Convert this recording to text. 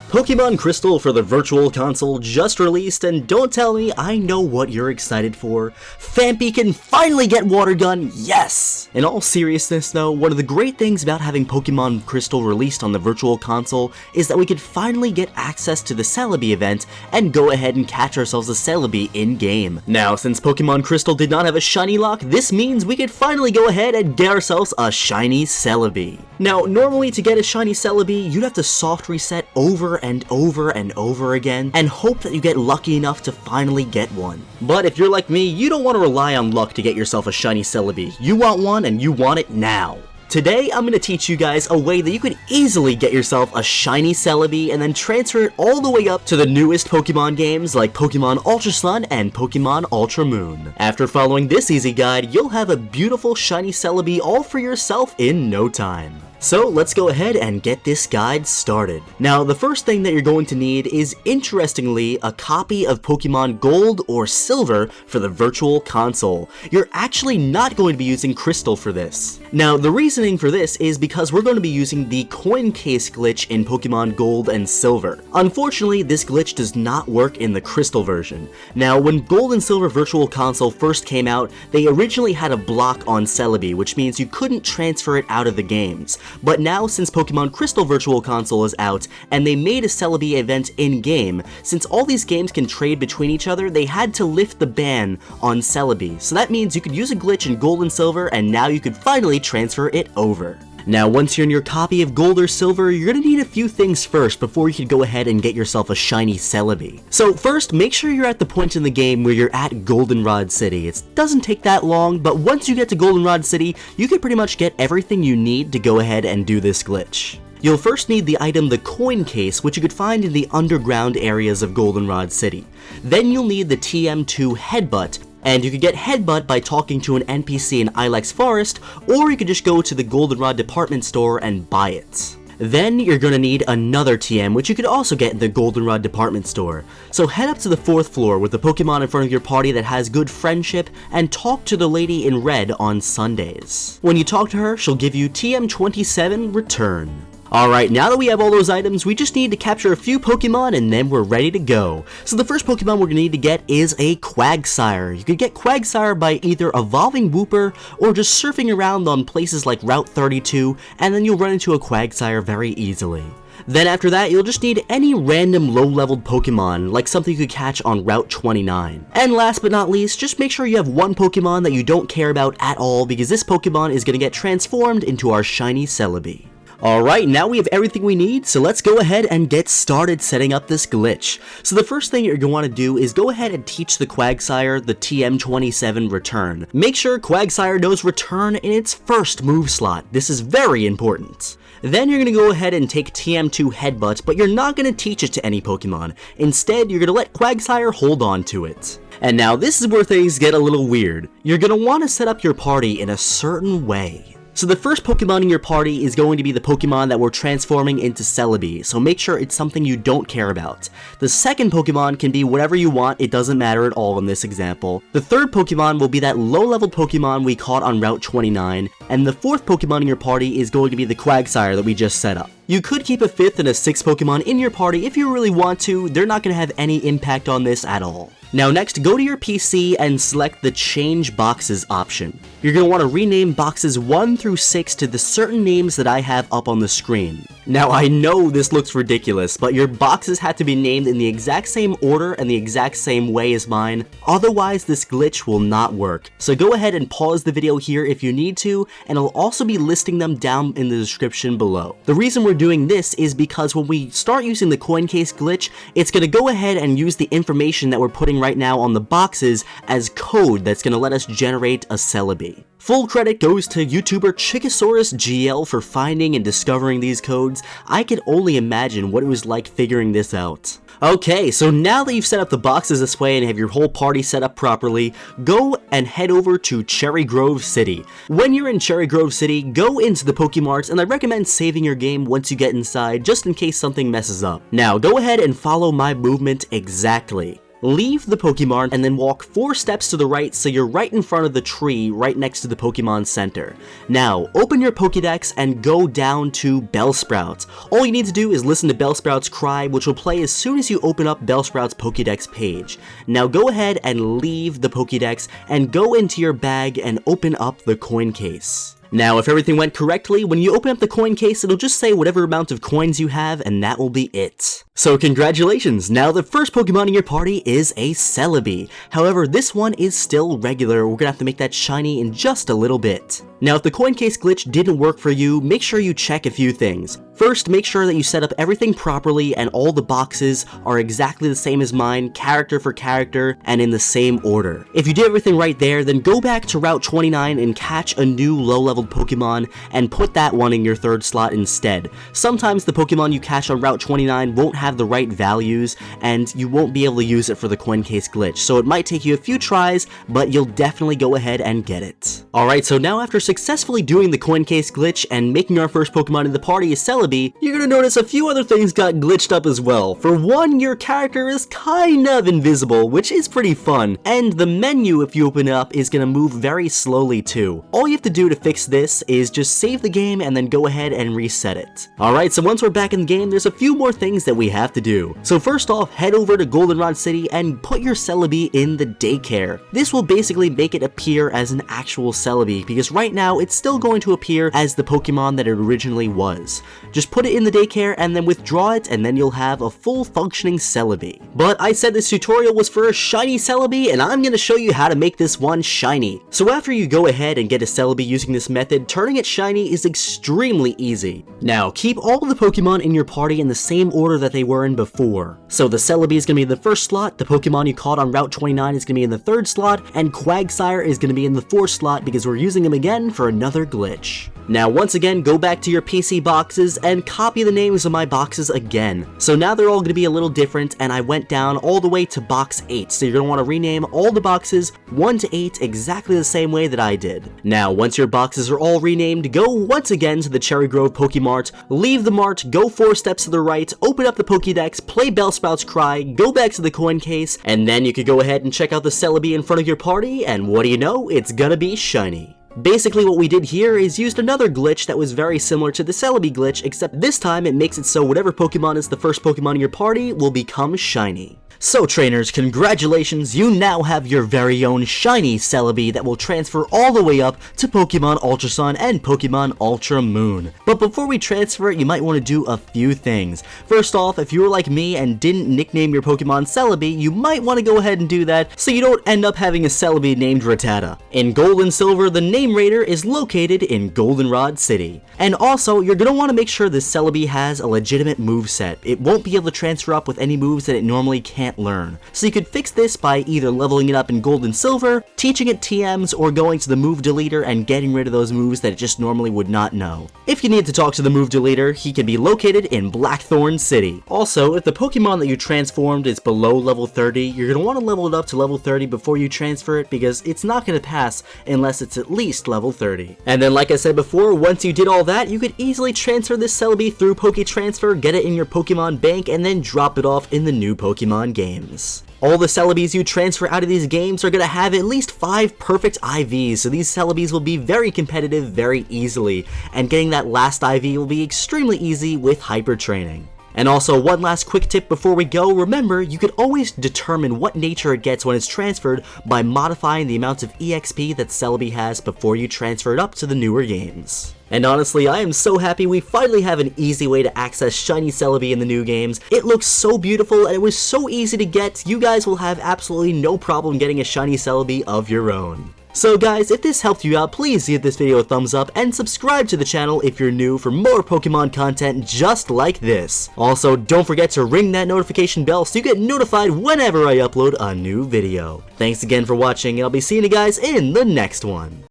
Pokemon Crystal for the Virtual Console just released, and don't tell me, I know what you're excited for. Phanpy can finally get Water Gun, yes! In all seriousness though, one of the great things about having Pokemon Crystal released on the Virtual Console is that we could finally get access to the Celebi event and go ahead and catch ourselves a Celebi in-game. Now, since Pokemon Crystal did not have a shiny lock, this means we could finally go ahead and get ourselves a shiny Celebi. Now, normally to get a shiny Celebi, you'd have to soft reset over and over and over again, and hope that you get lucky enough to finally get one. But if you're like me, you don't want to rely on luck to get yourself a shiny Celebi. You want one, and you want it now. Today, I'm going to teach you guys a way that you could easily get yourself a shiny Celebi and then transfer it all the way up to the newest Pokemon games like Pokemon Ultra Sun and Pokemon Ultra Moon. After following this easy guide, you'll have a beautiful shiny Celebi all for yourself in no time. So let's go ahead and get this guide started. Now, the first thing that you're going to need is, interestingly, a copy of Pokemon Gold or Silver for the Virtual Console. You're actually not going to be using Crystal for this. Now, the reasoning for this is because we're going to be using the coin case glitch in Pokemon Gold and Silver. Unfortunately, this glitch does not work in the Crystal version. Now, when Gold and Silver Virtual Console first came out, they originally had a block on Celebi, which means you couldn't transfer it out of the games. But now, since Pokemon Crystal Virtual Console is out, and they made a Celebi event in-game, since all these games can trade between each other, they had to lift the ban on Celebi. So that means you could use a glitch in Gold and Silver, and now you could finally transfer it over. Now, once you're in your copy of Gold or Silver, you're gonna need a few things first before you can go ahead and get yourself a shiny Celebi. So first, make sure you're at the point in the game where you're at Goldenrod City. It doesn't take that long, but once you get to Goldenrod City, you can pretty much get everything you need to go ahead and do this glitch. You'll first need the item the coin case, which you could find in the underground areas of Goldenrod City. Then you'll need the TM2 headbutt, and you could get Headbutt by talking to an NPC in Ilex Forest, or you could just go to the Goldenrod department store and buy it. Then you're gonna need another TM, which you could also get in the Goldenrod department store. So head up to the 4th floor with the Pokemon in front of your party that has good friendship, and talk to the lady in red on Sundays. When you talk to her, she'll give you TM27 Return. Alright, now that we have all those items, we just need to capture a few Pokemon and then we're ready to go. So the first Pokemon we're going to need to get is a Quagsire. You could get Quagsire by either evolving Wooper or just surfing around on places like Route 32, and then you'll run into a Quagsire very easily. Then after that, you'll just need any random low-leveled Pokemon, like something you could catch on Route 29. And last but not least, just make sure you have one Pokemon that you don't care about at all, because this Pokemon is going to get transformed into our shiny Celebi. Alright, now we have everything we need, so let's go ahead and get started setting up this glitch. So the first thing you're going to want to do is go ahead and teach the Quagsire the TM27 Return. Make sure Quagsire knows Return in its first move slot. This is very important. Then you're going to go ahead and take TM2 Headbutt, but you're not going to teach it to any Pokemon. Instead, you're going to let Quagsire hold on to it. And now this is where things get a little weird. You're going to want to set up your party in a certain way. So the first Pokemon in your party is going to be the Pokemon that we're transforming into Celebi, so make sure it's something you don't care about. The second Pokemon can be whatever you want, it doesn't matter at all in this example. The third Pokemon will be that low-level Pokemon we caught on Route 29, and the fourth Pokemon in your party is going to be the Quagsire that we just set up. You could keep a fifth and a sixth Pokemon in your party if you really want to. They're not going to have any impact on this at all. Now next, go to your PC and select the Change Boxes option. You're going to want to rename boxes 1 through 6 to the certain names that I have up on the screen. Now I know this looks ridiculous, but your boxes have to be named in the exact same order and the exact same way as mine, otherwise this glitch will not work. So go ahead and pause the video here if you need to, and I'll also be listing them down in the description below. The reason we're doing this is because when we start using the coin case glitch, it's going to go ahead and use the information that we're putting right now on the boxes as code that's going to let us generate a Celebi. Full credit goes to Youtuber ChickasaurusGL for finding and discovering these codes. I can only imagine what it was like figuring this out. Okay, so now that you've set up the boxes this way and have your whole party set up properly, go and head over to Cherry Grove City. When you're in Cherry Grove City, go into the Pokemarts, and I recommend saving your game once you get inside, just in case something messes up. Now, go ahead and follow my movement exactly. Leave the Pokemon and then walk 4 steps to the right so you're right in front of the tree right next to the Pokemon Center. Now, open your Pokédex and go down to Bellsprout. All you need to do is listen to Bellsprout's cry, which will play as soon as you open up Bellsprout's Pokédex page. Now go ahead and leave the Pokédex and go into your bag and open up the coin case. Now, if everything went correctly, when you open up the coin case, it'll just say whatever amount of coins you have, and that will be it. So congratulations, now the first Pokemon in your party is a Celebi. However, this one is still regular. We're gonna have to make that shiny in just a little bit. Now, if the coin case glitch didn't work for you, make sure you check a few things. First, make sure that you set up everything properly and all the boxes are exactly the same as mine, character for character, and in the same order. If you did everything right there, then go back to Route 29 and catch a new low-leveled Pokemon and put that one in your 3rd slot instead. Sometimes the Pokemon you catch on Route 29 won't have the right values and you won't be able to use it for the coin case glitch, so it might take you a few tries, but you'll definitely go ahead and get it. Alright, so now after successfully doing the coin case glitch and making our first Pokemon in the party is Celebi, you're gonna notice a few other things got glitched up as well. For one, your character is kind of invisible, which is pretty fun, and the menu, if you open it up, is gonna move very slowly too. All you have to do to fix this is just save the game and then go ahead and reset it. Alright, so once we're back in the game, there's a few more things that we have to do. So first off, head over to Goldenrod City and put your Celebi in the daycare. This will basically make it appear as an actual Celebi, because right now it's still going to appear as the Pokemon that it originally was. Just put it in the daycare and then withdraw it, and then you'll have a full functioning Celebi. But I said this tutorial was for a shiny Celebi, and I'm gonna show you how to make this one shiny. So after you go ahead and get a Celebi using this method, turning it shiny is extremely easy. Now, keep all the Pokemon in your party in the same order that they were in before. So the Celebi is gonna be in the 1st slot, the Pokemon you caught on Route 29 is gonna be in the 3rd slot, and Quagsire is gonna be in the 4th slot because we're using him again for another glitch. Now, once again, go back to your PC boxes and copy the names of my boxes again. So now they're all going to be a little different, and I went down all the way to box 8. So you're going to want to rename all the boxes 1 to 8 exactly the same way that I did. Now, once your boxes are all renamed, go once again to the Cherry Grove Pokemart, leave the mart, go 4 steps to the right, open up the Pokédex, play Bellsprout's Cry, go back to the coin case, and then you could go ahead and check out the Celebi in front of your party, and what do you know, it's gonna be shiny. Basically what we did here is used another glitch that was very similar to the Celebi glitch, except this time it makes it so whatever Pokemon is the first Pokemon in your party will become shiny. So trainers, congratulations, you now have your very own shiny Celebi that will transfer all the way up to Pokemon Ultra Sun and Pokemon Ultra Moon. But before we transfer it, you might want to do a few things. First off, if you were like me and didn't nickname your Pokemon Celebi, you might want to go ahead and do that so you don't end up having a Celebi named Rattata. In Gold and Silver, the name Raider is located in Goldenrod City. And also, you're going to want to make sure this Celebi has a legitimate moveset. It won't be able to transfer up with any moves that it normally can't learn. So you could fix this by either leveling it up in Gold and Silver, teaching it TMs, or going to the move deleter and getting rid of those moves that it just normally would not know. If you need to talk to the move deleter, he can be located in Blackthorn City. Also, if the Pokemon that you transformed is below level 30, you're going to want to level it up to level 30 before you transfer it because it's not going to pass unless it's at least level 30. And then like I said before, once you did all that, you could easily transfer this Celebi through PokeTransfer, get it in your Pokemon bank, and then drop it off in the new Pokemon games. All the Celebis you transfer out of these games are going to have at least 5 perfect IVs, so these Celebis will be very competitive very easily, and getting that last IV will be extremely easy with hyper training. And also, one last quick tip before we go, remember, you could always determine what nature it gets when it's transferred by modifying the amount of EXP that Celebi has before you transfer it up to the newer games. And honestly, I am so happy we finally have an easy way to access shiny Celebi in the new games. It looks so beautiful and it was so easy to get, you guys will have absolutely no problem getting a shiny Celebi of your own. So guys, if this helped you out, please give this video a thumbs up and subscribe to the channel if you're new for more Pokemon content just like this. Also, don't forget to ring that notification bell so you get notified whenever I upload a new video. Thanks again for watching, and I'll be seeing you guys in the next one.